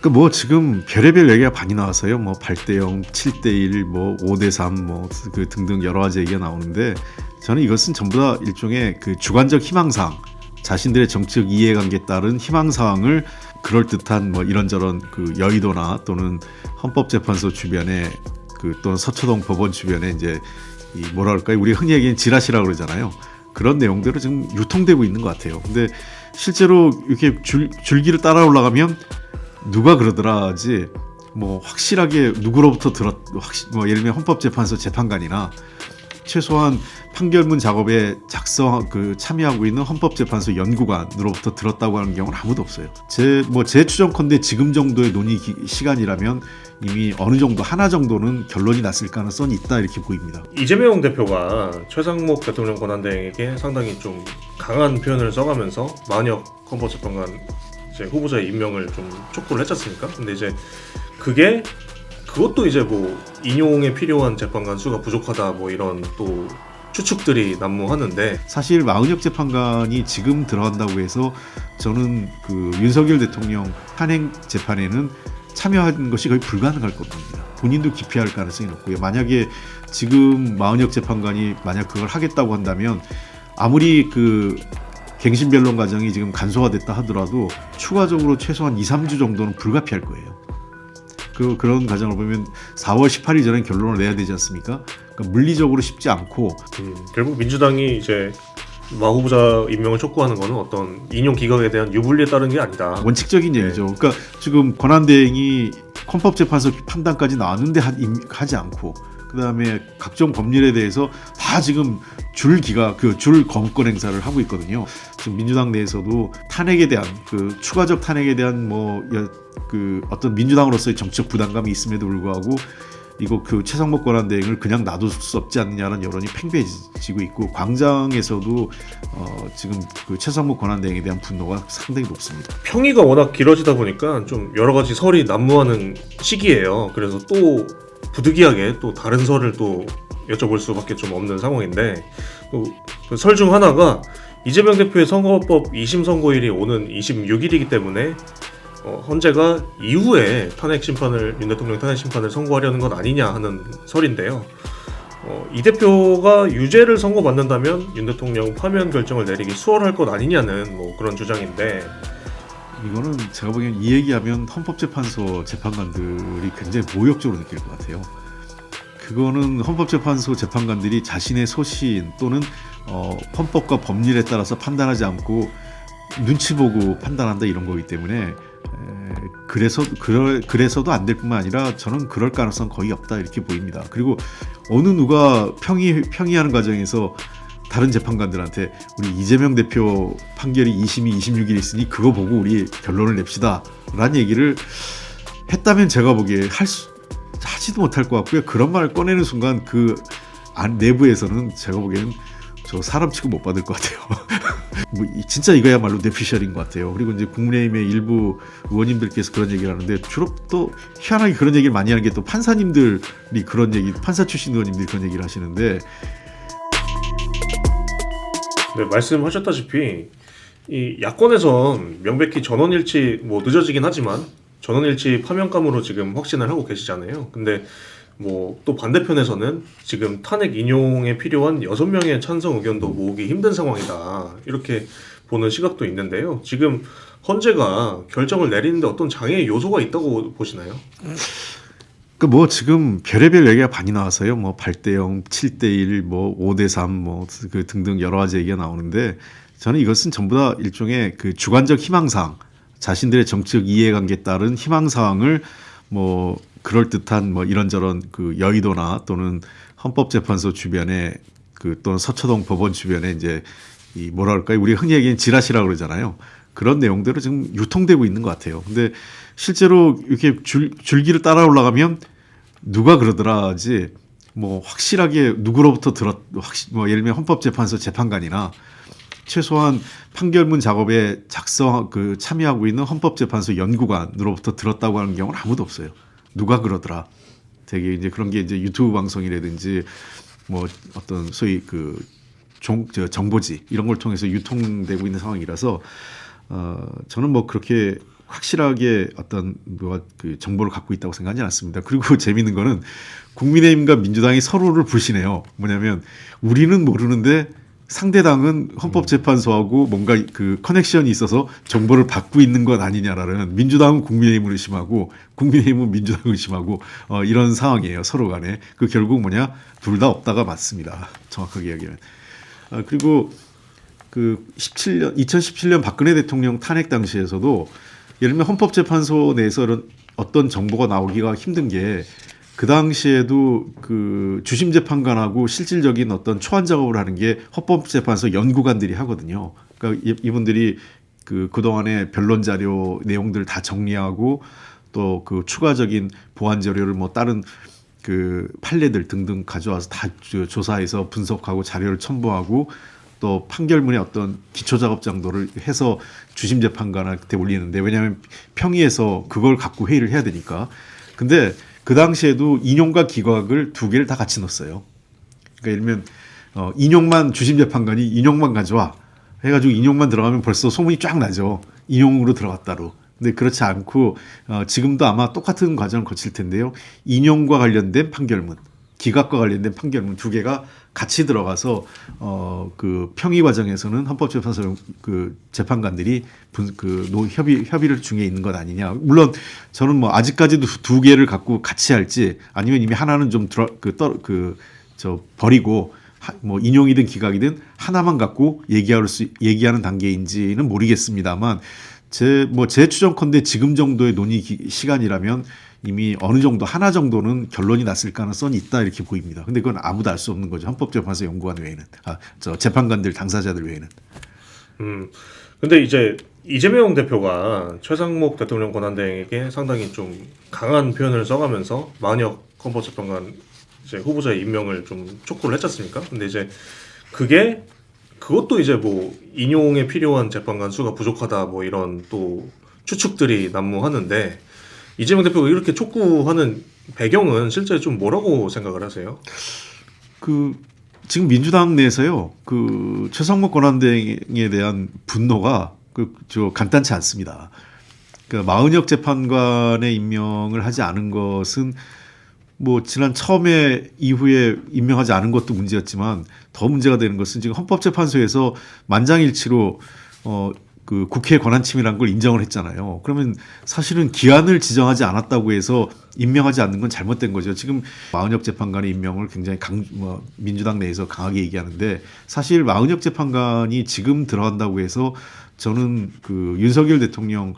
그 뭐 지금 별의별 얘기가 많이 나와서요. 뭐 8대 0, 7대 1, 뭐 5대 3, 뭐 그 등등 여러 가지 얘기가 나오는데 저는 이것은 전부 다 일종의 그 주관적 희망사항, 자신들의 정치적 이해관계에 따른 희망사항을 그럴듯한 뭐 이런저런 그 여의도나 또는 헌법재판소 주변에 또는 서초동 법원 주변에 이제 이 뭐라 그럴까요? 우리 흔히 얘기하는 지라시라고 그러잖아요. 그런 내용대로 지금 유통되고 있는 것 같아요. 근데 실제로 이렇게 줄기를 따라 올라가면 누가 그러더라지 뭐 확실하게 누구로부터 뭐 예를 들면 헌법재판소 재판관이나 최소한 판결문 작업에 참여하고 있는 헌법재판소 연구관으로부터 들었다고 하는 경우는 아무도 없어요. 제 추정컨대 지금 정도의 논의 시간이라면 이미 어느 정도 하나 정도는 결론이 났을 가능성이 있다 이렇게 보입니다. 이재명 대표가 최상목 대통령 권한대행에게 상당히 좀 강한 표현을 써가면서 만약 헌법재판관 후보자의 임명을 좀 촉구를 했지 않습니까? 근데 이제 그것도 이제 뭐 인용에 필요한 재판관 수가 부족하다 뭐 이런 또 추측들이 난무하는데, 사실 마은혁 재판관이 지금 들어간다고 해서 저는 그 윤석열 대통령 탄핵 재판에는 참여하는 것이 거의 불가능할 겁니다. 본인도 기피할 가능성이 높고요. 만약에 지금 마은혁 재판관이 만약 그걸 하겠다고 한다면 아무리 그 갱신 변론 과정이 지금 간소화됐다 하더라도 추가적으로 최소한 2-3주 정도는 불가피할 거예요. 그런 과정을 보면 4월 18일 전에 결론을 내야 되지 않습니까? 그러니까 물리적으로 쉽지 않고 결국 민주당이 이제 마 후보자 임명을 촉구하는 것은 어떤 인용 기각에 대한 유불리에 따른 게 아니다. 원칙적인 얘기죠. 그러니까 지금 권한대행이 헌법재판소 판단까지 나왔는데 하지 않고 그다음에 각종 법률에 대해서 다 지금 줄 거부권 행사를 하고 있거든요. 지금 민주당 내에서도 탄핵에 대한 추가적 탄핵에 대한 어떤 민주당으로서의 정치적 부담감이 있음에도 불구하고 이거 최상목 권한대행을 그냥 놔둘 수 없지 않느냐는 여론이 팽배해지고 있고 광장에서도 지금 최상목 권한대행에 대한 분노가 상당히 높습니다. 평의가 워낙 길어지다 보니까 좀 여러 가지 설이 난무하는 시기예요. 그래서 또 부득이하게 또 다른 설을 또 여쭤볼 수밖에 좀 없는 상황인데, 또 설 중 하나가 이재명 대표의 선거법 2심 선고일이 오는 26일이기 때문에 헌재가 이후에 윤 대통령 탄핵 심판을 선고하려는 건 아니냐 하는 설인데요. 이 대표가 유죄를 선고받는다면 윤 대통령 파면 결정을 내리기 수월할 것 아니냐는 뭐 그런 주장인데, 이거는 제가 보기엔 이 얘기하면 헌법재판소 재판관들이 굉장히 모욕적으로 느낄 것 같아요. 그거는 헌법재판소 재판관들이 자신의 소신 또는 헌법과 법률에 따라서 판단하지 않고 눈치 보고 판단한다 이런 거기 때문에 그래서도 안 될 뿐만 아니라 저는 그럴 가능성 거의 없다 이렇게 보입니다. 그리고 어느 누가 평의하는 과정에서 다른 재판관들한테 우리 이재명 대표 판결이 2심이 26일 있으니 그거 보고 우리 결론을 냅시다 라는 얘기를 했다면 제가 보기에 하지도 못할 것 같고요. 그런 말을 꺼내는 순간 내부에서는 제가 보기에는 저 사람 취급 못 받을 것 같아요. 뭐 진짜 이거야말로 뇌피셜인 것 같아요. 그리고 이제 국민의힘의 일부 의원님들께서 그런 얘기를 하는데 주로 또 희한하게 그런 얘기를 많이 하는 게 또 판사님들이 판사 출신 의원님들이 그런 얘기를 하시는데, 네, 말씀하셨다시피 이 야권에선 명백히 전원일치 늦어지긴 하지만 전원일치 파면감으로 지금 확신을 하고 계시잖아요. 근데 뭐 또 반대편에서는 지금 탄핵 인용에 필요한 6명의 찬성 의견도 모으기 힘든 상황이다 이렇게 보는 시각도 있는데요. 지금 헌재가 결정을 내리는데 어떤 장애 요소가 있다고 보시나요? 뭐 지금 별의별 얘기가 많이 나와서요. 뭐 8대 0, 7대 1, 뭐 5대 3, 뭐 등등 여러 가지 얘기가 나오는데 저는 이것은 전부 다 일종의 그 주관적 희망사항, 자신들의 정치적 이해관계에 따른 희망사항을 뭐 그럴듯한 뭐 이런저런 그 여의도나 또는 헌법재판소 주변에 또는 서초동 법원 주변에 이제 이 뭐라 그럴까요? 우리 흔히 얘기하는 지라시라고 그러잖아요. 그런 내용대로 지금 유통되고 있는 것 같아요. 근데 실제로 이렇게 줄기를 따라 올라가면 누가 그러더라지 뭐 확실하게 누구로부터 뭐 예를 들면 헌법재판소 재판관이나 최소한 판결문 작업에 참여하고 있는 헌법재판소 연구관으로부터 들었다고 하는 경우는 아무도 없어요. 누가 그러더라. 되게 이제 그런 게 이제 유튜브 방송이라든지 뭐 어떤 소위 정보지 이런 걸 통해서 유통되고 있는 상황이라서 저는 뭐 그렇게 확실하게 어떤 뭐가 그 정보를 갖고 있다고 생각하지 않습니다. 그리고 재미있는 거는 국민의힘과 민주당이 서로를 불신해요. 뭐냐면 우리는 모르는데 상대당은 헌법재판소하고 뭔가 그 커넥션이 있어서 정보를 받고 있는 것 아니냐라는, 민주당은 국민의힘을 의심하고 국민의힘은 민주당을 의심하고 이런 상황이에요. 서로 간에. 그 결국 뭐냐, 둘 다 없다가 맞습니다. 정확하게 이야기하면. 그리고 그 2017년 박근혜 대통령 탄핵 당시에서도 예를 들면 헌법재판소 내에서 이런 어떤 정보가 나오기가 힘든 게, 그 당시에도 그 주심 재판관하고 실질적인 어떤 초안 작업을 하는 게 헌법재판소 연구관들이 하거든요. 그러니까 이분들이 그동안의 변론 자료 내용들 다 정리하고 또 그 추가적인 보완 자료를 뭐 다른 그 판례들 등등 가져와서 다 조사해서 분석하고 자료를 첨부하고 또 판결문의 어떤 기초 작업 정도를 해서 주심 재판관한테 올리는데, 왜냐하면 평의에서 그걸 갖고 회의를 해야 되니까. 근데 그 당시에도 인용과 기각을 두 개를 다 같이 넣었어요. 그러니까 예를 들면 인용만, 주심 재판관이 인용만 가져와 해가지고 인용만 들어가면 벌써 소문이 쫙 나죠. 인용으로 들어갔다로. 근데 그렇지 않고 지금도 아마 똑같은 과정을 거칠 텐데요. 인용과 관련된 판결문, 기각과 관련된 판결문 두 개가 같이 들어가서 그 평의 과정에서는 헌법재판소 그 재판관들이 협의를 중에 있는 것 아니냐. 물론 저는 뭐 아직까지도 두 개를 갖고 같이 할지 아니면 이미 하나는 좀 버리고 뭐 인용이든 기각이든 하나만 갖고 얘기하는 단계인지는 모르겠습니다만, 제 추정컨대 지금 정도의 논의 시간이라면 이미 어느 정도 하나 정도는 결론이 났을 가능성이 있다 이렇게 보입니다. 근데 그건 아무도 알 수 없는 거죠. 헌법재판소 연구관 외에는, 재판관들, 당사자들 외에는. 근데 이제 이재명 대표가 최상목 대통령 권한대행에게 상당히 좀 강한 표현을 써가면서 만약 헌법재판관 이제 후보자의 임명을 좀 촉구를 했지 않습니까? 근데 이제 그것도 이제 뭐 인용에 필요한 재판관 수가 부족하다 뭐 이런 또 추측들이 난무하는데, 이재명 대표가 이렇게 촉구하는 배경은 실제 좀 뭐라고 생각을 하세요? 지금 민주당 내에서요, 최상목 권한대행에 대한 분노가 간단치 않습니다. 그러니까 마은혁 재판관의 임명을 하지 않은 것은 뭐 지난 처음에 이후에 임명하지 않은 것도 문제였지만, 더 문제가 되는 것은 지금 헌법재판소에서 만장일치로 그 국회 권한 침해라는 걸 인정을 했잖아요. 그러면 사실은 기한을 지정하지 않았다고 해서 임명하지 않는 건 잘못된 거죠. 지금 마은혁 재판관의 임명을 굉장히 민주당 내에서 강하게 얘기하는데, 사실 마은혁 재판관이 지금 들어간다고 해서 저는 그 윤석열 대통령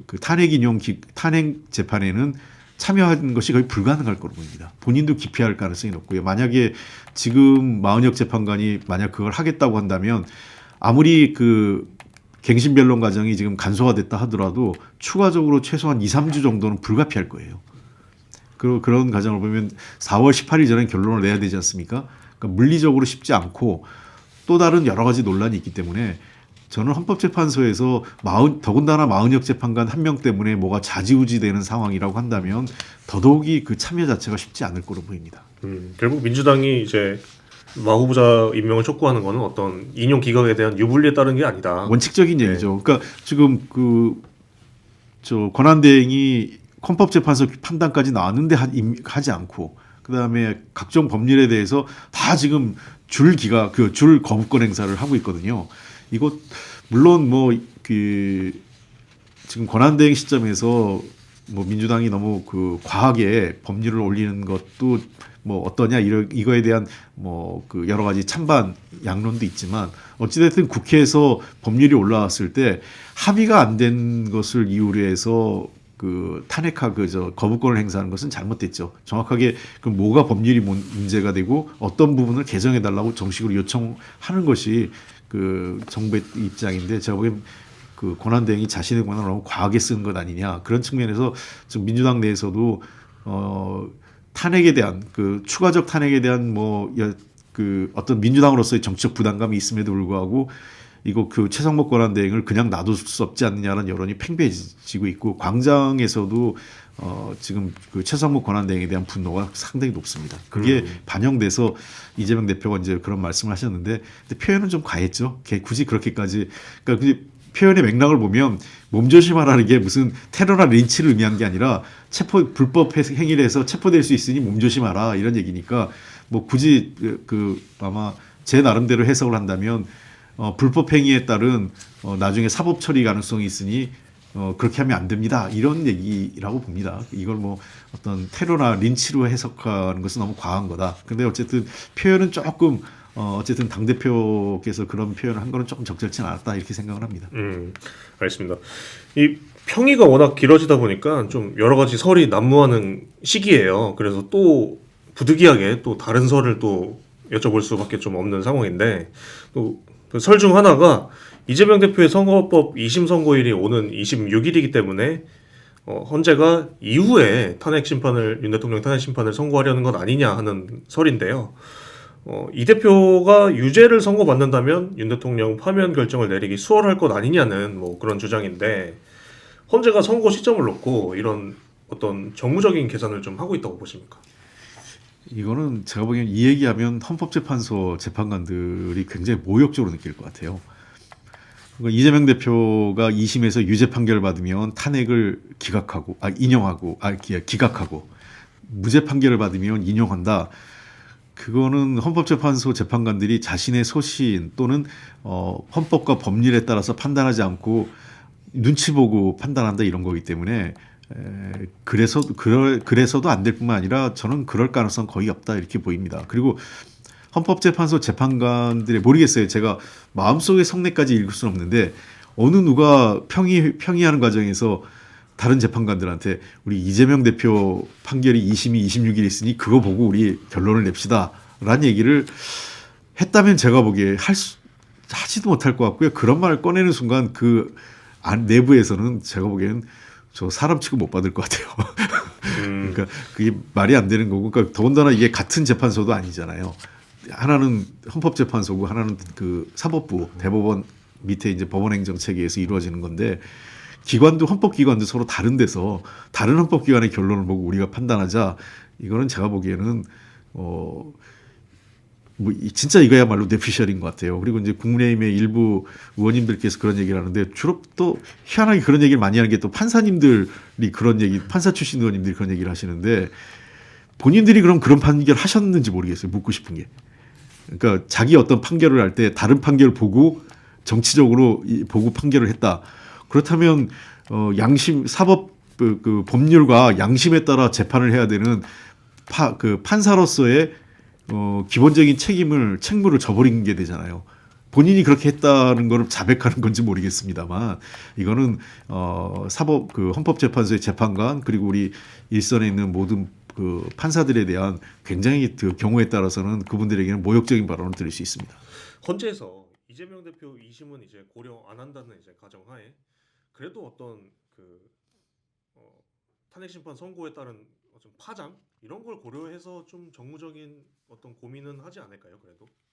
그 탄핵 재판에는 참여하는 것이 거의 불가능할 거로 보입니다. 본인도 기피할 가능성이 높고요. 만약에 지금 마은혁 재판관이 만약 그걸 하겠다고 한다면, 아무리 그 갱신 변론 과정이 지금 간소화됐다 하더라도 추가적으로 최소한 2, 3주 정도는 불가피할 거예요. 그런 과정을 보면 4월 18일 전에 결론을 내야 되지 않습니까? 그러니까 물리적으로 쉽지 않고 또 다른 여러 가지 논란이 있기 때문에, 저는 헌법재판소에서 더군다나 마은혁 재판관 한 명 때문에 뭐가 좌지우지 되는 상황이라고 한다면 더더욱이 그 참여 자체가 쉽지 않을 거로 보입니다. 결국 민주당이 이제 마 후보자 임명을 촉구하는 것은 어떤 인용 기각에 대한 유불리에 따른 게 아니다. 원칙적인 얘기죠. 그러니까 지금 권한대행이 헌법재판소 판단까지 나왔는데 하지 않고, 그다음에 각종 법률에 대해서 다 지금 줄 거부권 행사를 하고 있거든요. 이거 물론 지금 권한대행 시점에서 뭐 민주당이 너무 과하게 법률을 올리는 것도 뭐 어떠냐 이거에 대한 여러 가지 찬반 양론도 있지만, 어찌됐든 국회에서 법률이 올라왔을 때 합의가 안 된 것을 이유로 해서 거부권을 행사하는 것은 잘못됐죠. 정확하게 뭐가 법률이 문제가 되고 어떤 부분을 개정해 달라고 정식으로 요청하는 것이 정부의 입장인데, 제가 보기엔 권한대행이 자신의 권한을 너무 과하게 쓰는 것 아니냐, 그런 측면에서 지금 민주당 내에서도 탄핵에 대한 추가적 탄핵에 대한 어떤 민주당으로서의 정치적 부담감이 있음에도 불구하고 이거 최상목 권한대행을 그냥 놔둘 수 없지 않느냐는 여론이 팽배해지고 있고, 광장에서도 지금 최상목 권한대행에 대한 분노가 상당히 높습니다. 그게 반영돼서 이재명 대표가 이제 그런 말씀을 하셨는데, 근데 표현은 좀 과했죠. 굳이 그렇게까지, 그러니까 표현의 맥락을 보면 몸조심하라는 게 무슨 테러나 린치를 의미한 게 아니라 불법 행위를 해서 체포될 수 있으니 몸조심하라 이런 얘기니까 뭐 굳이 아마 제 나름대로 해석을 한다면 불법 행위에 따른 나중에 사법 처리 가능성이 있으니 그렇게 하면 안 됩니다. 이런 얘기라고 봅니다. 이걸 뭐 어떤 테러나 린치로 해석하는 것은 너무 과한 거다. 근데 어쨌든 표현은 조금 어쨌든 당대표께서 그런 표현을 한 거는 조금 적절치는 않았다 이렇게 생각을 합니다. 알겠습니다. 이 평의가 워낙 길어지다 보니까 좀 여러 가지 설이 난무하는 시기예요. 그래서 또 부득이하게 또 다른 설을 또 여쭤볼 수밖에 좀 없는 상황인데 또 그 설 중 하나가 이재명 대표의 선거법 2심 선고일이 오는 26일이기 때문에 헌재가 이후에 윤 대통령 탄핵 심판을 선고하려는 것 아니냐 하는 설인데요. 이 대표가 유죄를 선고받는다면 윤 대통령 파면 결정을 내리기 수월할 것 아니냐는 뭐 그런 주장인데 헌재가 선고 시점을 놓고 이런 어떤 정무적인 계산을 좀 하고 있다고 보십니까? 이거는 제가 보기엔 이 얘기하면 헌법재판소 재판관들이 굉장히 모욕적으로 느낄 것 같아요. 그러니까 이재명 대표가 2심에서 유죄 판결을 받으면 탄핵을 기각하고 무죄 판결을 받으면 인용한다. 그거는 헌법재판소 재판관들이 자신의 소신 또는 헌법과 법률에 따라서 판단하지 않고 눈치 보고 판단한다 이런 거기 때문에 그래서도 안 될 뿐만 아니라 저는 그럴 가능성 거의 없다 이렇게 보입니다. 그리고 헌법재판소 재판관들의 모르겠어요. 제가 마음속의 성내까지 읽을 수는 없는데 어느 누가 평의하는 과정에서 다른 재판관들한테 우리 이재명 대표 판결이 2심이 26일 있으니 그거 보고 우리 결론을 냅시다 라는 얘기를 했다면 제가 보기에 하지도 못할 것 같고요. 그런 말을 꺼내는 순간 그 내부에서는 제가 보기에는 저 사람 취급 못 받을 것 같아요. 그러니까 그게 말이 안 되는 거고, 그러니까 더군다나 이게 같은 재판소도 아니잖아요. 하나는 헌법재판소고 하나는 그 사법부 대법원 밑에 이제 법원행정 체계에서 이루어지는 건데 헌법기관도 서로 다른 데서 다른 헌법기관의 결론을 보고 우리가 판단하자 이거는 제가 보기에는 뭐 진짜 이거야말로 뇌피셜인 것 같아요. 그리고 이제 국민의힘의 일부 의원님들께서 그런 얘기를 하는데 주로 또 희한하게 그런 얘기를 많이 하는 게 또 판사 출신 의원님들이 그런 얘기를 하시는데 본인들이 그런 판결 하셨는지 모르겠어요. 묻고 싶은 게. 그러니까 자기 어떤 판결을 할 때 다른 판결을 보고 정치적으로 보고 판결을 했다. 그렇다면 사법 그 법률과 양심에 따라 재판을 해야 되는 판사로서의 기본적인 책무를 저버린 게 되잖아요. 본인이 그렇게 했다는 걸 자백하는 건지 모르겠습니다만 이거는 헌법재판소의 재판관 그리고 우리 일선에 있는 모든 그 판사들에 대한 굉장히 그 경우에 따라서는 그분들에게는 모욕적인 발언을 들을 수 있습니다. 헌재에서 이재명 대표 2심은 이제 고려 안 한다는 이제 가정하에 그래도 어떤 탄핵 심판 선고에 따른 어떤 파장 이런 걸 고려해서 좀 정무적인 어떤 고민은 하지 않을까요? 그래도